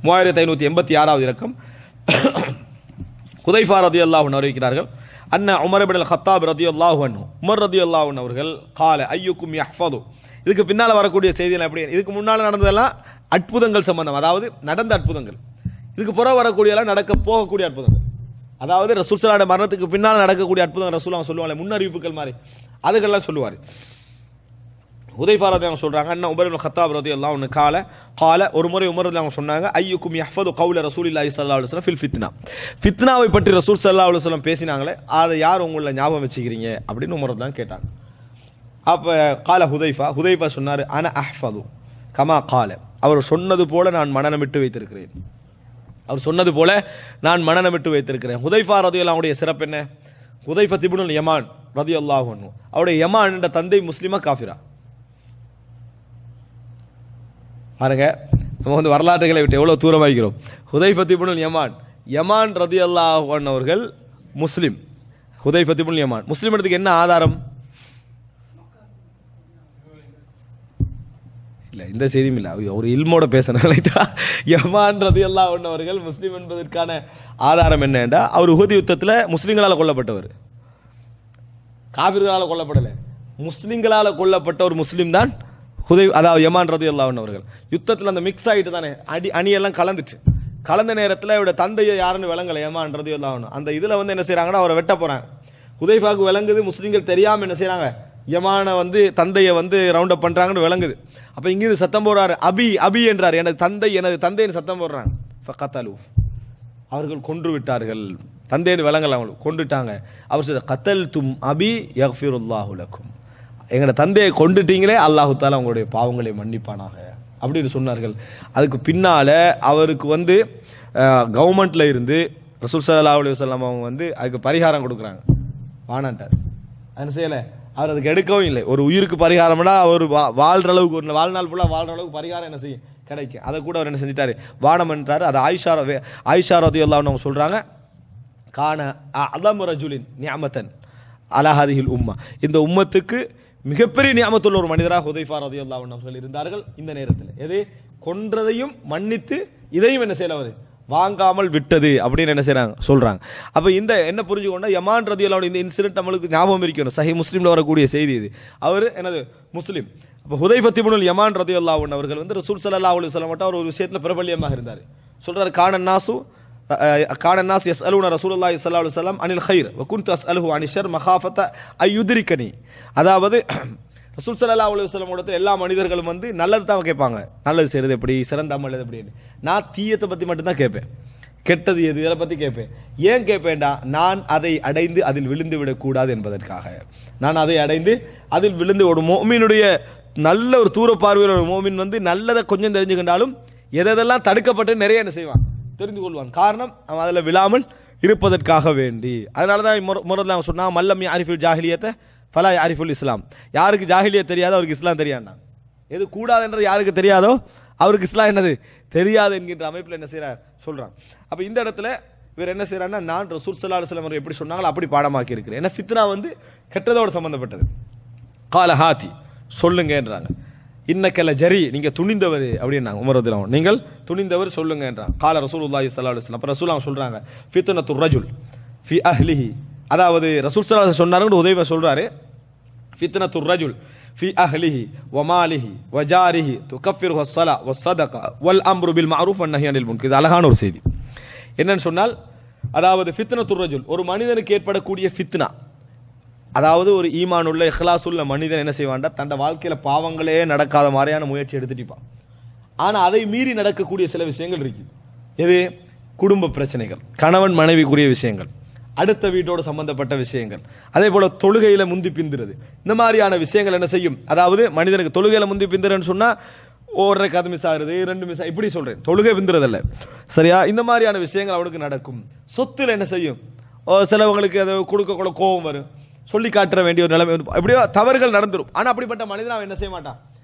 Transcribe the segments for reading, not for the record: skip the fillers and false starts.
3586வது இலக்கம். ஹுதைஃபா ரலியல்லாஹு அன்ஹு அறிவிக்கிறார்கள், அன்ன உமர் இப்னு அல்-கத்தாப் ரலியல்லாஹு அன்ஹு, உமர் ரலியல்லாஹு அன்ஹு அவர்கள் கால ஐயுக்கும் யஹ்ஃபது. இதுக்கு பின்னால வரக்கூடிய செய்திகள் எப்படி, இதுக்கு முன்னால நடந்ததெல்லாம் அற்புதங்கள் சம்பந்தம், அதாவது நடந்த அற்புதங்கள். இதுக்கு புறம் வரக்கூடியெல்லாம் நடக்க போகக்கூடிய அற்புதங்கள், அதாவது ரசூல் ஸல்லல்லாஹு அலைஹி மரணத்துக்கு பின்னால் நடக்கக்கூடிய அற்புதங்கள். ரசூலுல்லாஹ் சொல்லுவாங்க முன்னறிவிப்புகள் மாதிரி, அதுக்கெல்லாம் சொல்லுவார். ஹுதைஃபா ரலியல்லாஹு சொல்றாங்க, அன்ன உமர் இப்னு அல்-கத்தாப் ரலியல்லாஹு அன்ஹு கால ஒரு முறை உமர் ரலியல்லாஹு சொன்னாங்க, ஐயுக்கும் யஹ்ஃபது கௌல ரசூலில்லாஹி ஸல்லல்லாஹு அலைஹி வஸல்லம் ஃபில் ஃபித்னா. ஃபித்னாவை பற்றி ரசூல் ஸல்லல்லாஹு அலைஹி வஸல்லம் பேசினாங்களே, அதை யார் உங்களை ஞாபகம் வச்சுக்கிறீங்க அப்படின்னு உமர் ரலியல்லாஹு கேட்டாங்க. அப்ப கால ஹுதைஃபா சொன்னார், அன அஹ்ஃபது கமா கால, அவர் சொன்னது போல நான் மனனமிட்டு வைத்திருக்கிறேன். அவர் சொன்னது போல நான் மனனமிட்டு வைத்திருக்கிறேன். ஹுதைஃபா ரலியல்லாஹு அன்ஹுடைய சிறப்பு என்ன? ஹுதைஃபா இப்னுல் யமான் ரலியல்லாஹு அன்ஹு, அவருடைய யமான் என்ற தந்தை முஸ்லிமா காஃபிரா? பாருங்க, நம்ம வரலாற்றுகளை விட்டு எவ்வளவு தூரமாகிறோம். ஹுதைஃபா இப்னுல் யமான் ரலியல்லாஹு அன்ஹு அவர்கள் முஸ்லிம். ஹுதைஃபா இப்னுல் யமான் முஸ்லிம் என்றதுக்கு என்ன ஆதாரம்? இல்ல, இந்த செய்தியும் இல்ல, ஒரு இல்மோட பேசணும். யமான் ரலியல்லாஹு அன்ஹு அவர்கள் முஸ்லிம் என்பதற்கான ஆதாரம் என்ன என்றால், அவர் உஹது யுத்தத்தில் முஸ்லிம்களால் கொல்லப்பட்டவர், காபிர்களால் கொல்லப்படலை. முஸ்லிம்களால் கொல்லப்பட்ட ஒரு முஸ்லிம் தான் அதாவது யமான் ரலியல்லாஹு அன்ஹு அவர்கள். யுத்தத்தில் அந்த மிக்ஸ் ஆகிட்டு தானே, அணியெல்லாம் கலந்த நேரத்தில் அவருடைய தந்தையை யாருன்னு விளங்கலை யமான் ரலியல்லாஹு அன்ஹு. அந்த இதில் என்ன செய்யறாங்கன்னா, அவரை வெட்ட போறாங்க. ஹுதைஃபாவுக்கு விளங்குது, முஸ்லிம்கள் தெரியாம என்ன செய்யறாங்க, யமான தந்தையை ரவுண்ட் அப் பண்றாங்கன்னு விளங்குது. அப்ப இங்கிருந்து சத்தம் போடுறாரு, அபி என்றார், எனது தந்தைன்னு சத்தம் போடுறாங்க. ஃபகதலு, அவர்கள் கொன்று விட்டார்கள். தந்தைன்னு விளங்கல, அவங்களுக்கு கொண்டுட்டாங்க. அவர் சொல்ற, கத்தல்தும் அபி யக்ஃபிருல்லாஹு லக்கும், எங்களோட தந்தையை கொண்டுட்டீங்களே, அல்லாஹு தாலா உங்களுடைய பாவங்களை மன்னிப்பானாக அப்படின்னு சொன்னார்கள். அதுக்கு பின்னால அவருக்கு கவர்மெண்ட்ல இருந்து ரசூல் ஸல்லல்லாஹு அலைஹி வஸல்லம் அவங்க அதுக்கு பரிகாரம் கொடுக்குறாங்க. வானான்ட்டார், அது செய்யலை. அவர் அதுக்கு எடுக்கவும் இல்லை. ஒரு உயிருக்கு பரிகாரம்னா அவர் வாழ்ற அளவுக்கு, ஒரு வாழ்நாள் ஃபுல்லாக வாழ்ற அளவுக்கு பரிகாரம் என்ன செய்யும், கிடைக்கும். அதை கூட அவர் என்ன செஞ்சிட்டாரு, வானம் என்றாரு. அது ஆயிஷா ரலியல்லாஹு அன்ஹா சொல்றாங்க, கான அலமு ரஜுலின் நிஅமத்தன் அலா ஹாதிஹில் உம்மா, இந்த உம்மத்துக்கு மிகப்பெரிய நியமத்துள்ள ஒரு மனிதராக ஹுதைஃபா ரலியல்லாஹு அன்ஹு சொல்லி இருந்தார்கள். இந்த நேரத்தில் எது, கொன்றதையும் மன்னித்து இதையும் என்ன செய்யல, வாங்காமல் விட்டது அப்படின்னு என்ன செய்யறாங்க, சொல்றாங்க. அப்ப இந்த என்ன புரிஞ்சுக்கொண்டா, யமான் ரலியல்லாஹு அன்ஹு இந்த இன்சிடென்ட் நம்மளுக்கு ஞாபகம் இருக்கணும். சஹீஹ் முஸ்லிம்ல வரக்கூடிய செய்தி இது. அவர் என்னது, முஸ்லிம். அப்ப ஹுதைஃபா இப்னுல் யமான் ரலியல்லாஹு அன்ஹு அவர்கள் ரசூல் ஸல்லல்லாஹு அலைஹி வஸல்லம் அவர் ஒரு விஷயத்துல பிரபல்யமாக இருந்தார். சொல்றாரு, கான நாஸ் யஸ்அலூன ரசூலுல்லாஹி ஸல்லல்லாஹு அலைஹி வஸல்லம் அனில் கைர் வ குன்து அஸ்அலுஹு அனிஷ் ஷர் மகாஃபத அய்யுத்ரிகனி. அதாவது ரசூல் ஸல்லல்லாஹு அலைஹி வஸல்லம் இடத்துல எல்லா மனிதர்களும் நல்லது தான் கேட்பாங்க, நல்லது செய்யறது எப்படி, சிறந்த அமல் எது அப்படின்னு. நான் தீயத்தை பத்தி மட்டும்தான் கேட்பேன், கெட்டது எது இதை பத்தி கேட்பேன். ஏன் கேட்பேன்டா, நான் அதை அடைந்து அதில் விழுந்து விடக்கூடாது என்பதற்காக. நான் அதை அடைந்து அதில் விழுந்து, ஒரு மோமினுடைய நல்ல ஒரு தூர பார்வையில் ஒரு மோமின் நல்லதை கொஞ்சம் தெரிஞ்சுக்கிட்டாலும் எதெல்லாம் தடுக்கப்பட்டு நிறைய என்ன செய்வான், தெரிந்து கொள்வான். காரணம், அவன் அதில் விழாமல் இருப்பதற்காக வேண்டி. அதனாலதான் முறதெல்லாம் சொன்னா, மல்லம் யாரிஃபுல் ஜாஹிலியத்தை ஃபலா யாரிஃபுல் இஸ்லாம். யாருக்கு ஜாஹிலியத் தெரியாதோ அவருக்கு இஸ்லாம் தெரியாதுனா, எது கூடாதுன்றது யாருக்கு தெரியாதோ அவருக்கு இஸ்லாம் என்னது தெரியாது என்கின்ற அமைப்பில் என்ன செய்யறார் சொல்றான். அப்ப இந்த இடத்துல இவர் என்ன செய்யறாருன்னா, நான் ரசூல் ஸல்லல்லாஹு அலைஹி வஸல்லம் எப்படி சொன்னாங்களோ அப்படி பாடமாக்கி இருக்கிறேன். ஏன்னா ஃபித்னா கெட்டதோடு சம்பந்தப்பட்டது. கால ஹாத்தி, சொல்லுங்கன்றாங்க. இன்னக்கல ஜரி, நீங்க துணிந்தவர் அப்படின்னாங்க உமர் ரலியல்லாஹு அன்ஹு, நீங்கள் துணிந்தவர் சொல்லுங்கன்றாங்க. கால ரசூலுல்லாஹி ஸல்லல்லாஹு அலைஹி வஸல்லம், அப்ப ரசூலுல்லாஹ் சொல்றாங்க, ஃபித்னத்துர் ரஜுல் ஃபி அஹ்லிஹி, அதாவது ரசூல் ஸல்லல்லாஹு அலைஹி சொன்னாருன்னு ஹுதைஃபா சொல்றாரு, ஃபித்னத்துர் ரஜுல் ஃபி அஹ்லிஹி வ மாலிஹி வ ஜாரிஹி துகஃபிருஹு ஸலா வ ஸதகா வல் அம்ரு பில் மஅரூஃப் வன் நஹ்யு அனில் முன்கர். இது அழகான ஒரு செய்தி. என்னன்னு சொன்னால், அதாவது ஃபித்னத்துர் ரஜுல், ஒரு மனிதனுக்கு ஏற்படக்கூடிய ஃபித்னா, அதாவது ஒரு ஈமான் உள்ள இஹ்லாஸ் உள்ள மனிதன் என்ன செய்வான்டா, தன்னை வாழ்க்கையில பாவங்களே நடக்காத மாதிரியான முயற்சி எடுத்துட்டிப்பான். ஆனா அதை மீறி நடக்கக்கூடிய சில விஷயங்கள் இருக்கு. எது, குடும்ப பிரச்சனைகள், கணவன் மனைவிக்குரிய விஷயங்கள், அடுத்த வீட்டோடு சம்பந்தப்பட்ட விஷயங்கள், அதே போல தொழுகையில முந்தி பிந்துறது, இந்த மாதிரியான விஷயங்கள் என்ன செய்யும், அதாவது மனிதனுக்கு தொழுகையில முந்தி பிந்துறன்னு சொன்னா ஒரு கது மிஸ் ஆகுறது, 2 மிஸ், இப்படி சொல்றேன், தொழுகை பிந்துறதல்ல, சரியா? இந்த மாதிரியான விஷயங்கள் அவனுக்கு நடக்கும். சொத்துல என்ன செய்யும், சிலவங்களுக்கு அதை கொடுக்க கோபம் வரும், சொல்லி காட்டுற வேண்டிய ஒரு நிலைமை, எப்படியோ தவறுகள் நடந்துரும். ஆனா அப்படிப்பட்ட மனிதன் அவன் என்ன செய்ய மாட்டான்,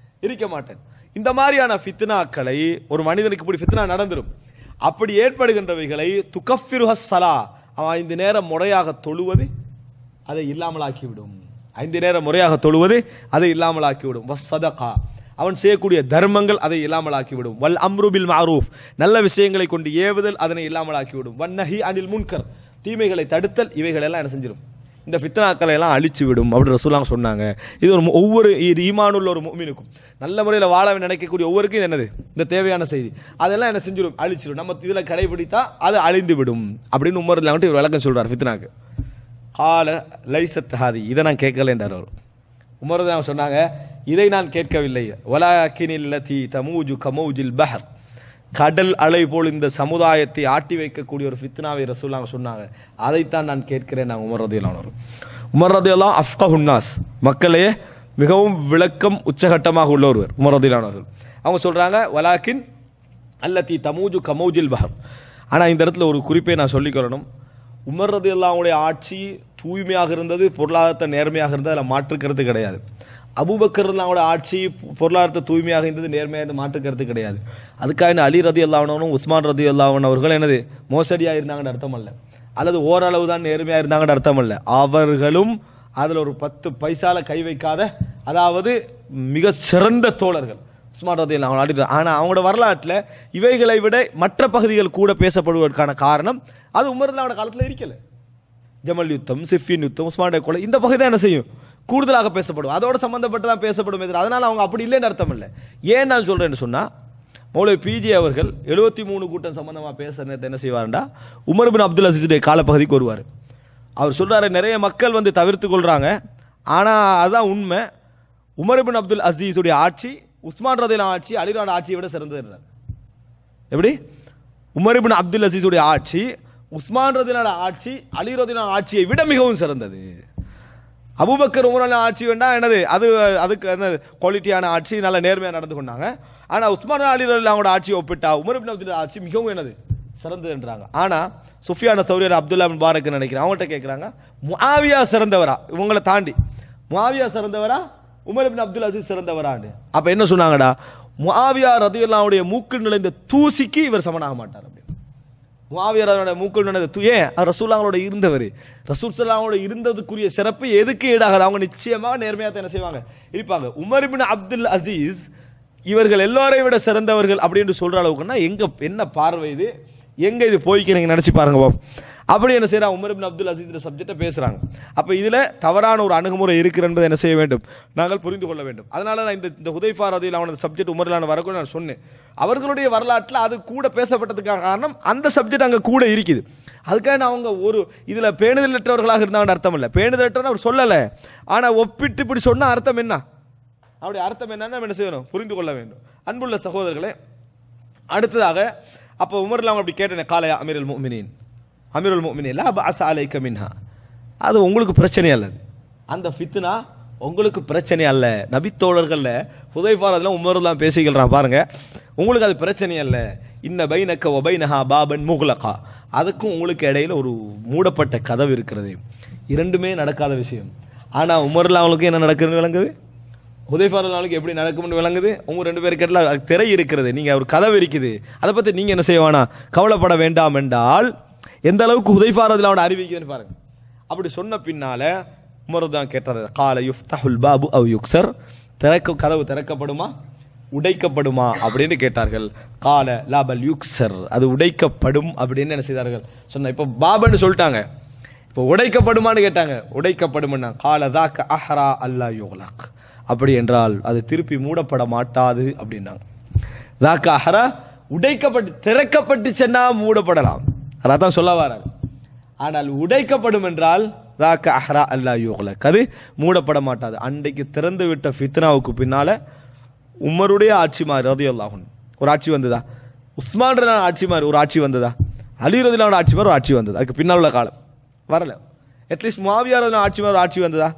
இருக்க மாட்டான். இந்த மாதிரியான ஃபித்னாக்களை, ஒரு மனிதனுக்கு இப்படி ஃபித்னா நடந்துரும். அப்படி ஏற்படுகின்றவைகளை துகஃபிருஹு ஸலா, அவன் 5 நேரம் முறையாக தொழுவது அதை இல்லாமலாக்கிவிடும். 5 நேரம் முறையாக தொழுவது அதை இல்லாமலாக்கிவிடும். வ ஸதகா, அவன் செய்யக்கூடிய தர்மங்கள் அதை இல்லாமல் ஆக்கிவிடும். வல் அம்ரு பில் மஅரூஃப், நல்ல விஷயங்களை கொண்டு ஏவுதல் அதனை இல்லாமல் ஆக்கிவிடும். வன்னஹி அனில் முன்கர், தீமைகளை தடுத்தல், இவைகள் எல்லாம் என்ன செஞ்சிடும், இந்த ஃபித்னாக்களை எல்லாம் அழிச்சு விடும் அப்படின்னு ரசூலுல்லாஹ் சொன்னாங்க. இது ஒவ்வொரு ஈமானுள்ள ஒரு முஃமினுக்கும், நல்ல முறையில் வாழ நினைக்கக்கூடிய ஒவ்வொருக்கும் இது என்னது, இந்த தேவையான செய்தி. அதெல்லாம் என்ன செஞ்சிடும், அழிச்சிடும். நம்ம இதில் கடைபிடித்தா அது அழிந்து விடும் அப்படின்னு உமர் இல்லாமட்டு இவர் விளக்கம் சொல்றார் ஃபித்னாக்கு. கால லைசத் ஹாதி, இதை நான் கேட்கல என்றார் அவர். உமர் தான் சொன்னாங்க, இதை நான் கேட்கவில்லை. வலாக்கினில்லதி தமூஜு கமௌஜில் பஹர், கடல் அலை போல் இந்த சமுதாயத்தை ஆட்டி வைக்கக்கூடிய ஒரு ஃபித்னாவை ரசூலுல்லாஹ் சொன்னாங்க, அதைத்தான் நான் கேட்கிறேன். நான் உமர் ரலியல்லாஹு அன்ஹு. உமர் ரலியல்லாஹு அஃப்கஹுன் நாஸ், மக்களே மிகவும் விளக்கம் உச்சகட்டமாக உள்ள ஒருவர் உமர் ரலியல்லாஹு அன்ஹு. அவங்க சொல்றாங்க வலாக்கின் அல்லதி தமூஜு கமௌஜில் பஹர். ஆனால் இந்த இடத்துல ஒரு குறிப்பை நான் சொல்லிக்கொள்ளணும். உமர் ரலியல்லாஹுடைய ஆட்சி தூய்மையாக இருந்தது, பொருளாதாரத்தை நேர்மையாக இருந்தது, அதில் மாற்றுக்கிறது கிடையாது. அபூபக்கர் ரலியல்லாஹுவோட ஆட்சி பொருளாதாரத்தை தூய்மையாக இருந்தது, நேர்மையாக மாற்றுக்கிறது கிடையாது. அதுக்காக அலி ரலியல்லாஹு அன்ஹு உஸ்மான் ரலியல்லாஹு அன்ஹு அவர்கள் என்னது மோசடியாக இருந்தாங்கன்னு அர்த்தம் அல்ல, அல்லது ஓரளவு தான் நேர்மையாக இருந்தாங்கன்னு அர்த்தம் அல்ல. அவர்களும் அதில் ஒரு 10 பைசால கை வைக்காத, அதாவது மிக சிறந்த தோழர்கள் உஸ்மான் ரலியல்லாஹு அன்ஹு. ஆனால் அவங்களோட வரலாற்றில் இவைகளை விட மற்ற பகுதிகள் கூட பேசப்படுவதற்கான காரணம் அது உமர் ரலியல்லாஹு காலத்தில் இருக்கல. ஜமல் யுத்தம், சிஃபின் யுத்தம், உஸ்மானுடைய கொலை, இந்த பகுதி தான் என்ன செய்யும், கூடுதலாக பேசப்படும், அதோட சம்பந்தப்பட்டு தான் பேசப்படும். அதனால அவங்க அப்படி இல்லைன்னு அர்த்தம் இல்லை. ஏன் நான் சொல்றேன்னு சொன்னா, மௌலவி பிஜே அவர்கள் 73 கூட்டம் சம்பந்தமாக பேச நேரத்தை என்ன செய்வார்டா, உமர் பின் அப்துல் அசீஸுடைய காலப்பகுதிக்கு வருவார். அவர் சொல்றாரு, நிறைய மக்கள் வந்து தவிர்த்து கொள்றாங்க, ஆனா அதான் உண்மை, உமர் பின் அப்துல் அசீஸுடைய ஆட்சி உஸ்மான் ரலியல்லாஹு ஆட்சி அலி ரலியல்லாஹு ஆட்சியை விட சிறந்தது. எப்படி? உமர் பின் அப்துல் அசீஸுடைய ஆட்சி உஸ்மான் ரலியல்லாஹு ஆட்சி அலி ரலியல்லாஹு ஆட்சியை விட மிகவும் சிறந்தது. அபூபக்கர் உமர் ஆட்சி வேண்டாம் என்னது, அதுக்கு என்ன குவாலிட்டியான ஆட்சி, நல்ல நேர்மையாக நடந்து கொண்டாங்க. ஆனால் உஸ்மான் அலி ரலியல்லாஹு ஆட்சியை ஒப்பிட்டா உமர் பின் அப்துல் ஆட்சி மிகவும் என்னது சிறந்ததுன்றாங்க. ஆனால் சுஃபியான சௌரி அப்துல்லா பின் பாரக் நினைக்கிறேன், அவங்கள்ட்ட கேட்குறாங்க, முஆவியா சிறந்தவரா, இவங்களை தாண்டி முஆவியா சிறந்தவரா உமர் பின் அப்துல் அசீஸ் சிறந்தவரான்னு. அப்போ என்ன சொன்னாங்கடா, முஆவியா ரலியல்லாஹுடைய மூக்கில் நுழைந்த தூசிக்கு இவர் சமனாக மாட்டார் அப்படின்னு. முஆவியா மூக்கில் நுழைந்த ஏன் ரசூலுல்லாஹோட இருந்தவர், ரசூல் ஸல்லல்லாஹு இருந்ததுக்குரிய சிறப்பு எதுக்கு ஈடாகாது. அவங்க நிச்சயமாக நேர்மையாக என்ன செய்வாங்க, இருப்பாங்க. உமர் பின் அப்துல் அசீஸ் இவர்கள் எல்லோரையும் விட சிறந்தவர்கள் அப்படின்னு சொல்ற அளவுக்குன்னா எங்க என்ன பார்வை இது, எங்க இது போய்க்கிறீங்க நினைச்சு பாருங்க. அப்படி என்ன செய்யறாங்க, உமர் பின் அப்துல் அசீஸ் சப்ஜெக்டை பேசுறாங்க. அப்ப இதுல தவறான ஒரு அணுகுமுறை இருக்கு என்பதை என்ன செய்ய வேண்டும், நாங்கள் புரிந்து கொள்ள வேண்டும். அதனால நான் இந்த ஹுதைஃபா ரலியல்லாஹு அன்ஹு சப்ஜெக்ட் உமர்லான வரக்கூட நான் சொன்னேன். அவர்களுடைய வரலாற்றில் அது கூட பேசப்பட்டதுக்கான காரணம் அந்த சப்ஜெக்ட் அங்க கூட இருக்குது. அதுக்காக அவங்க ஒரு இதுல பேணுதலற்றவர்களாக இருந்தாங்கன்னு அர்த்தம் இல்லை. பேணுதலற்றவன் அவர் சொல்லலை, ஆனா ஒப்பிட்டு இப்படி சொன்ன அர்த்தம் என்ன, அவருடைய அர்த்தம் என்னன்னு என்ன செய்யணும், புரிந்து கொள்ள வேண்டும். அன்புள்ள சகோதரர்களே, அடுத்ததாக அப்போ உமர்ல அவங்க அப்படி கேட்டேன், காலையா அமீருல் முஃமினீன், அமீருல் முஃமினீன் லா பஅஸ அலைக மின்ஹா, அது உங்களுக்கு பிரச்சனை அல்ல, அந்த ஃபித்னா உங்களுக்கு பிரச்சனை அல்ல. நபித்தோழர்கள்ல ஹுதைஃபா ரலியல்லாஹு உமர்லாம் பேசிக்கிறான் பாருங்க, உங்களுக்கு அது பிரச்சனை அல்ல. இன்ன பைனக வ பைனஹா பாபன் முக்லகா, அதுக்கும் உங்களுக்கு இடையில ஒரு மூடப்பட்ட கதவு இருக்கிறது. இரண்டுமே நடக்காத விஷயம். ஆனா உமர்ல அவங்களுக்கு என்ன நடக்குதுன்னு விளங்குது, ஹுதைஃபா ரலியல்லாஹு எப்படி நடக்கும்னு விளங்குது. உங்க 2 பேருக்கு இடையில திரை இருக்கிறது, நீங்க ஒரு கதவு இருக்குது, அதை பத்தி நீங்க என்ன செய்வானா கவலைப்பட வேண்டாம் என்றால் எந்த அளவுக்கு ஹுதைஃபா ரலியல்லாஹு அறிவிக்குதுன்னு பாருங்க. அப்படி சொன்ன பின்னால உமர் தான் கேட்டார், கால யுஃப்தஹுல் பாபு அவ் யுக்ஸர், கதவு திறக்கப்படுமா உடைக்கப்படுமா அப்படின்னு கேட்டார்கள். கால லாபல் யுக்ஸர், அது உடைக்கப்படும் அப்படின்னு என்ன செய்தார்கள் சொன்ன. இப்போ பாபன்னு சொல்லிட்டாங்க, இப்போ உடைக்கப்படுமான்னு கேட்டாங்க, உடைக்கப்படும்னா கால தாக்க அஹ்ரா அல்லா யுக்லக், அப்படி என்றால் அது திருப்பி மூடப்பட மாட்டாது அப்படின்னாங்க. தாக்க அஹ்ரா, உடைக்கப்பட்டு திறக்கப்பட்டு சென்னா மூடப்படலாம், அதான் சொல்ல வராங்க. ஆனால் உடைக்கப்படும் என்றால் தாக்க அஹ்ரா அல்லா யுக்லக், அது மூடப்பட மாட்டாது. அன்றைக்கு திறந்து விட்ட ஃபித்னாவுக்கு பின்னால உமருடைய ஆட்சி மாதிரி ரலியல்லாஹு அன்ஹு ஒரு ஆட்சி வந்ததா, உஸ்மான் ரலியல்லாஹு ஆட்சி மாதிரி ஒரு ஆட்சி வந்ததா, அலி ரலியல்லாஹு ஆட்சி மாதிரி ஒரு ஆட்சி வந்தது, அதுக்கு பின்னால் உள்ள காலம் வரல. அட்லீஸ்ட் முஆவியா ரலியல்லாஹு ஆட்சி மாதிரி ஒரு ஆட்சி வந்ததா,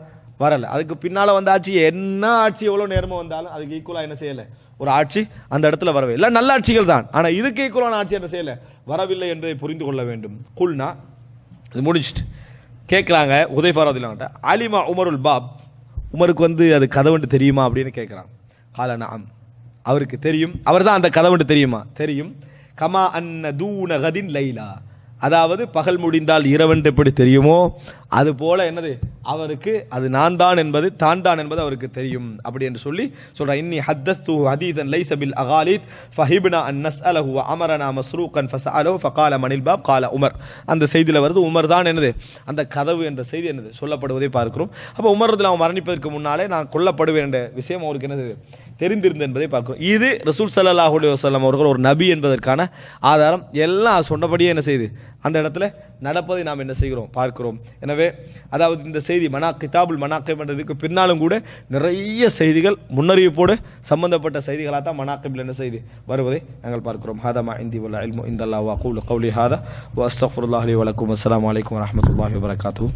வரல. அதுக்கு பின்னால வந்த ஆட்சி என்ன ஆட்சி எவ்வளவு நேரமா வந்தாலும் அதுக்கு ஈக்குவலா என்ன செய்யல ஒரு ஆட்சி அந்த இடத்துல வரவே இல்லை. நல்ல ஆட்சிகள் தான், ஆனா இதுக்கு ஈக்குவலான ஆட்சி என்ன செய்யல, வரவில்லை என்பதை புரிந்து கொள்ள வேண்டும். குல்னா இது முடிச்சுட்டு கேட்குறாங்க ஹுதைஃபா ரலியல்லாஹு அன்ஹு, அலிமா உமருல் பாப், உமருக்கு வந்து அது கதவுன்னு தெரியுமா அப்படின்னு கேட்குறாங்க. கால நஅம், அவருக்கு தெரியும், அவர் தான் அந்த கதவுன்னு தெரியுமா, தெரியும். கமா அன்ன தூன கதின் லைலா, அதாவது பகல் முடிந்தால் இரவென்று எப்படி தெரியுமோ அது போல என்னது அவருக்கு அது நான் தான் என்பது தான் தான் என்பது அவருக்கு தெரியும் அப்படி என்று சொல்லி சொல்ற. இன்னி ஹத்தஸ்து ஹதீதன் லைஸ பில் அகாலித் ஃபஹிப்னா அன் நஸ்அலஹு வ அமரனா மஸ்ரூகன் ஃபஸஅலஹு ஃபகால மனில் பாப் கால உமர். அந்த செய்தியில வருது உமர் தான் என்னது அந்த கதவு என்ற செய்தி என்னது சொல்லப்படுவதை பார்க்கிறோம். அப்ப உமர் ரலியல்லாஹு மரணிப்பதற்கு முன்னாலே நான் கொல்லப்படுவேன் என்ற விஷயம் அவருக்கு என்னது தெரிந்திருந்தது என்பதை பார்க்கிறோம். இது ரசூல் ஸல்லல்லாஹு அலைஹி வஸல்லம் அவர்கள் ஒரு நபி என்பதற்கான ஆதாரம். எல்லாம் சொன்னபடியே என்ன செய்து அந்த இடத்துல நடப்பதை நாம் என்ன செய்கிறோம் பார்க்கிறோம். எனவே அதாவது இந்த செய்தி கிதாபுல் மனாக்கிப் என்றதுக்கு பின்னாலும் கூட நிறைய செய்திகள் முன்னறிவிப்போடு சம்பந்தப்பட்ட செய்திகளாக தான் மனாக்கிபில் என்ன செய்தி வருவதை நாங்கள் பார்க்கிறோம். ஹாதா மா இந்தி வல் இல்மு இந்தல்லாஹி வ அகூலு கௌலி ஹாதா வ அஸ்தக்ஃபிருல்லாஹி லி வ லக்கும். அஸ்ஸலாமு அலைக்கும் வ ரஹ்மத்துல்லாஹி வ பரகாத்துஹு.